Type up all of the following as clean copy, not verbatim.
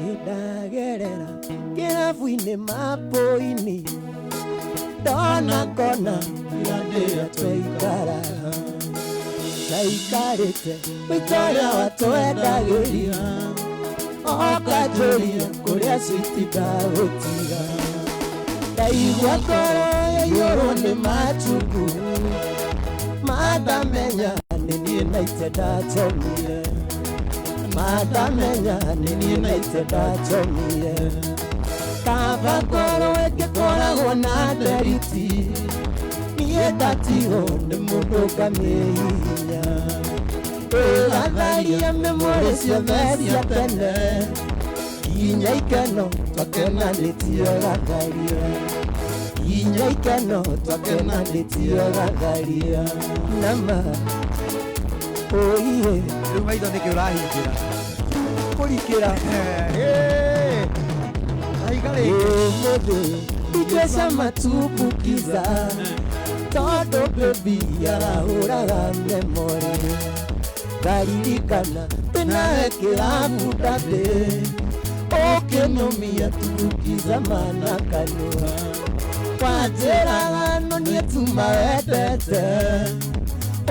Idagerera kirabu-inĩ mapo-inĩ ndona kona irandĩra twaikaraga taikarĩte wĩtorĩa watwendagĩria okanjũria kũrĩa switi ndagũtiga ndaigua ngoro yaiyũrwo nĩ machungu mandamenya nĩ niĩ naite ndatomire mandamenya nĩ niĩ naite ndatomire kaba ngoro ĩngĩkoragwo na nderiti niĩ ndatigwo nĩ mũndũ ngamĩhihinya ĩgatharia memori ciothe cia tene kinya ikeno twakenanĩtio gatharia kinya ikeno twakenanĩtio gatharia nama oiye rĩu maitho nĩkĩ ũrahingĩra kũrikĩra mũndũ itwecama tumbukiza tondũ baby arahũraga memori ngaririkana wĩnawe kĩrabu ndambĩ ũkĩnũmia tumbukiza mana kanua wanjĩraga no niĩ tuma wendete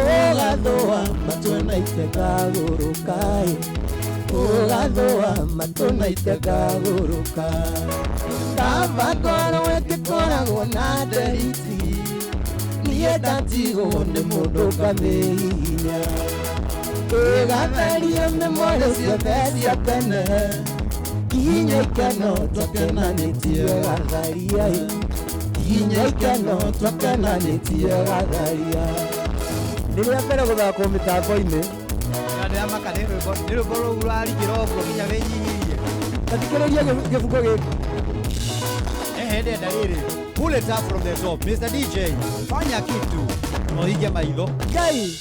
ũgathũa matwenaite ngagũrũka ũgathũa matwenaite ngagũrũka kaba ngoro ĩngĩkoragwo na nderiti niĩ ndatigwo nĩ mũndũ ngamĩhihinya ĩgatheria memori ciothe cia tene kinya ikeno twakenanĩtio gatharia kinya ikeno twakenanĩtio gatharia rĩrĩa mbere gũthakwo mĩtambo-inĩ ndĩramaka nĩ rwĩmbo rũu rũrarikĩra ũguo nginya wĩnyihirie tathikĩrĩria gĩbuko gĩkĩ ndenda rĩrĩ pull it up from the top Mr. DJ fanya kitu ũhinge maitho Ngai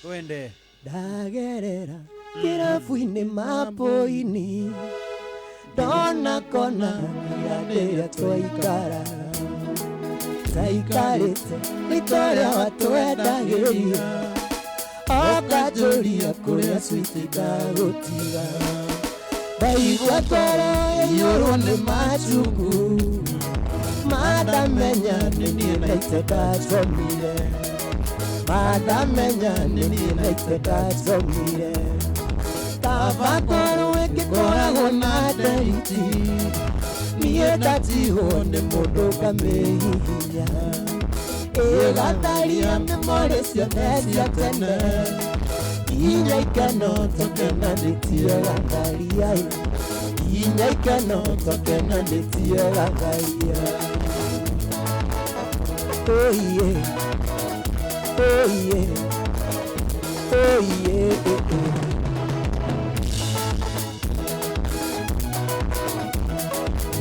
twende ndagerera kĩrabu-inĩ mapo-inĩ ndona kona irandĩra twaikaraga taikarĩte rĩtorĩa watwendagĩria okanjũria kũrĩa switi ndagũtiga ndaigua ngoro yaiyũrwo nĩ machungu mandamenya nĩ niĩ naite ndatomire mandamenya nĩ niĩ naite ndatomire kaba ngoro ĩngĩkoragwo na nderiti niĩ ndatigwo nĩ mũndũ ngamĩhihinya ĩgatharia memori ciothe cia tene kinya ikeno twakenanĩtio gatharia kinya ikeno twakenanĩtio gatharia oiye oiye oiye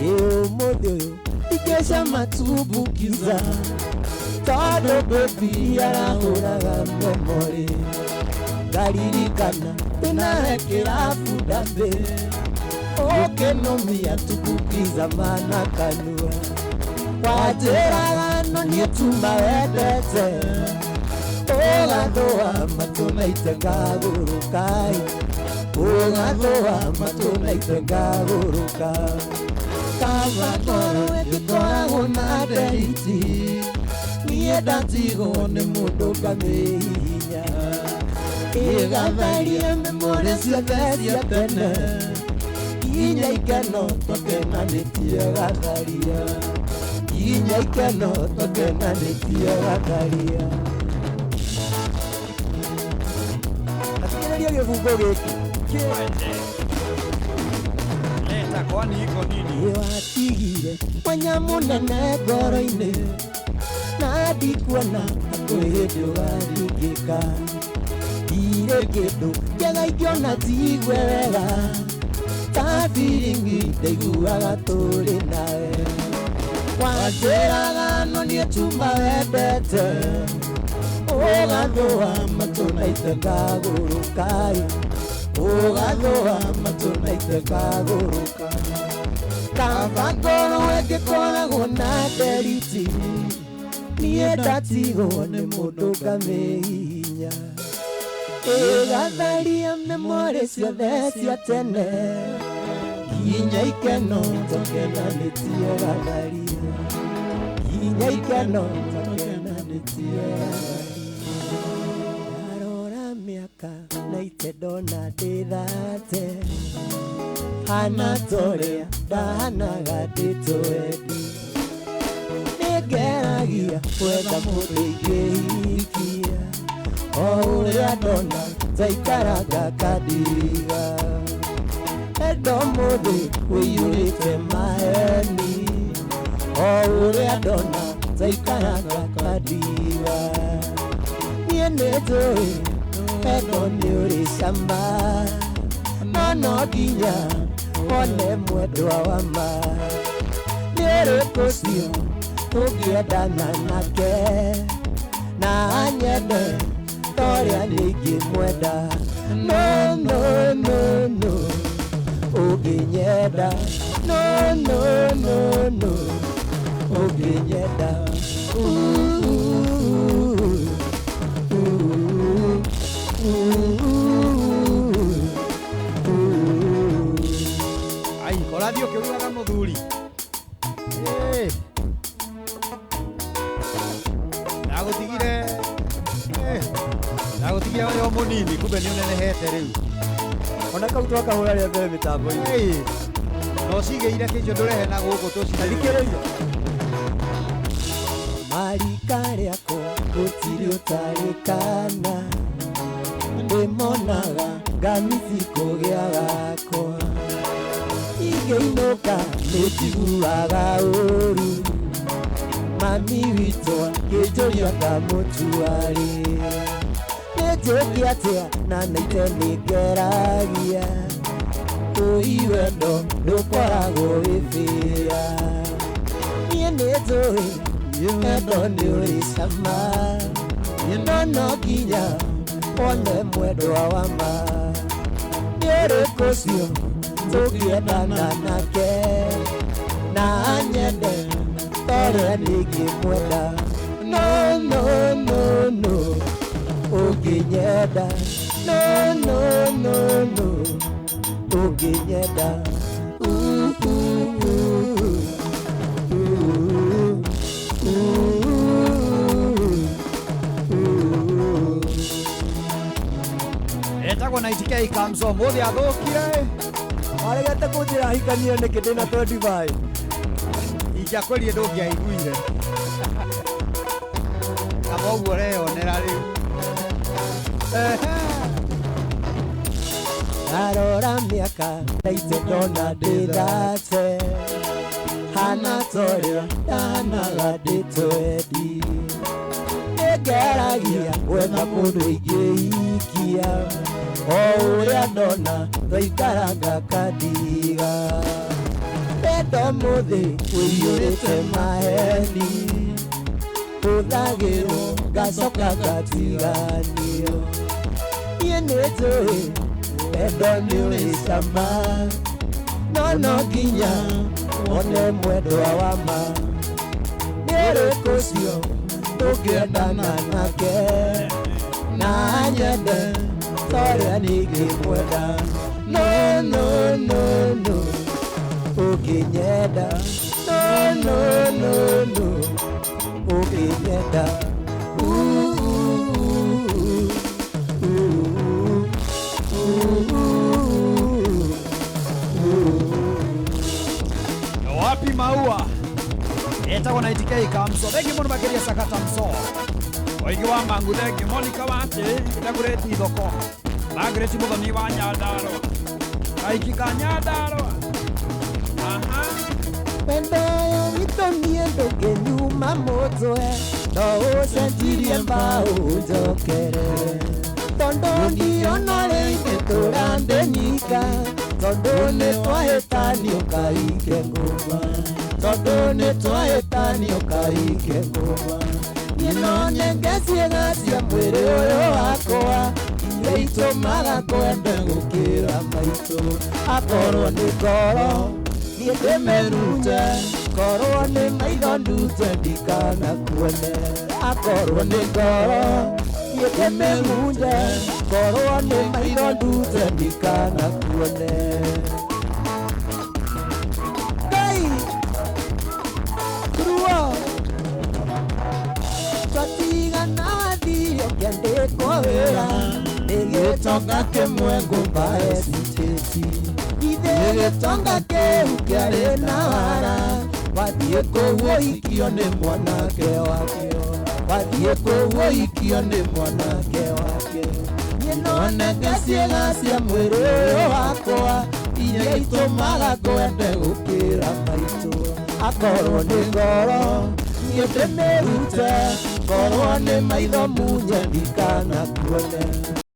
ũmũthĩ ũyũ ingĩcama tumbukiza tondũ baby arahũraga memori ngaririkana wĩnawe kĩrabu ndambĩ ũkĩnũmia tumbukiza mana kanua wanjĩraga no niĩ tuma wendete ũgathũa matũnaite ngagũrũka ũgathũa matũnaite ngagũrũka kaba ngoro ĩngĩkoragwo na nderiti niĩ ndatigwo nĩ mũndũ ngamĩhihinya ĩgatharia memori ciothe cia tene kinya ikeno twakenanĩtio gatharia kinya ikeno twakenanĩtio gatharia athikĩrĩria gĩbungo gĩkĩ leta kwani iko nini watigire mwanya mũnene ngoro-inĩ na ndikuona hakuhĩ hĩndĩ ũgathingĩka ndirĩ kĩndũ kĩega ingĩona njigue wega ta biringi ndaiguaga tũrĩ nawe wanjĩraga no niĩ tuma wendete ũgathũa matũnaite ngagũrũka ũgathũa matũnaite ngagũrũka kaba ngoro ĩngĩkoragwo na nderiti niĩ ndatigwo nĩ mũndũ ngamĩhihinya Gatharia memory ciothe cia tene Kinya ikeno tokenanĩtie gatharia Kinya ikeno tokenanĩtie Ndarora mĩaka na itendona ndĩthate Hana torĩa ndahanaga ndĩtwendi Nĩngeragia kwenda mũndũ ingĩhikia O ũrĩa ndona njaikaraga kandiga Endo mũthĩ wĩiyũrĩte maheni O ũrĩa ndona njaikaraga kandiga Niĩ nĩnjũĩ endo nĩ ũrĩ cama No nginya one mwendwa wa ma Nĩ ũrĩkũ ũcio tũngĩendana nake Na nyende Torĩa nĩngĩmwenda No Ũngĩnyenda No Ũngĩnyenda Ai, koradio kĩrugaga mũthuri Nagutigire yo mũnini kumbe nĩ ũnenehete rĩu Ona kau twakahũra rĩa mbere mĩtambo-inĩ No cigĩire kĩnjo ndũrehe na gũkũ tũcithikĩrĩria Marika rĩakwa gũtirĩ ũtarĩkana Ndĩmonaga ngamĩci kũgĩa gakwa Ingĩinũka nĩnjiguaga ũru Mami witũ akĩnjũria ngamũtuarĩra Nĩnjũke atĩa na naite nĩngeragia Ũi wendo ndũkoragwo wĩ bĩa Niĩ nĩnjũĩ endo nĩ ũrĩ cama No nginya one mwendwa wa ma Nĩ ũrĩkũ ũcio tũngĩendana nake Na nyende Torĩa nĩngĩmwenda No Ũngĩnyenda No Ũngĩnyenda Etagwo na itikei kamso mũthĩ athũkire Aregete kũnjĩra hikanie nĩkĩ ndĩna 25 Ingĩakwĩrire ndũngĩaiguire Aba ũguo ũreyonera rĩu Ndarora mĩaka na itendona ndĩthate Hana torĩa ndahanaga ndĩtwendi Nĩngeragia gwetha mũndũ ingĩhikia O ũrĩa ndona twaikaraga kandiga Endo mũthĩ wĩiyũrĩte maheni Hũthagĩrwo ngacoka ngatiganio Niĩ nĩnjũĩ endo nĩ ũrĩ cama No nginya one mwendwa wa ma Nĩ ũrĩkũ ũcio tũngĩendana nake Na nyende Torĩa nĩngĩmwenda No Ũngĩnyenda No Ũngĩnyenda Wapi maua Etagwo na itikei kamso Thengi mũno makĩria sakata mso Oigi wa mangu thengi Monica wate Itagũrĩti thoko Margaret mũthoni wa Nyandarũa Kaiki ka Nyandarũa Wendo ũyũ witũ niĩ ndũngĩnyuma mũtwe No ũcenjirie mbaũ njokerere Tondũ ndiona rĩngĩ tũrande nyika Tondũ nĩ twahĩtanio kahinge ngũma Tondũ nĩ twahĩtanio kahinge ngũma Niĩ no nyenge ciĩga cia mwĩrĩ ũyũ wakwa Iria itũmaga kwende gũkĩra maitũ Akorwo nĩ ngoro niĩ ndĩmerute Korwo nĩ maitho ndute ndikanakuone Akorwo nĩ ngoro wathiĩ ndĩmĩmunye korwo nĩ maitho ndute ndikanakuone Ngai kuruo twatigana wathire ũkĩandĩkwo wĩra nĩ gĩtonga kĩmwe ngũmba hesitĩti ithe gĩtonga kĩu kĩarĩ na wara wathiĩ kũu ũhikio nĩ mwanake wakĩo wathiĩ kũu ũhikio nĩ mwanake wakĩo niĩ noneke ciĩga cia mwĩrĩ ũyũ wakwa iria itũmaga ngwende gũkĩra maitũ akorwo nĩ ngoro niĩ ndĩmĩrute korwo nĩ maitho munye ndikanakuone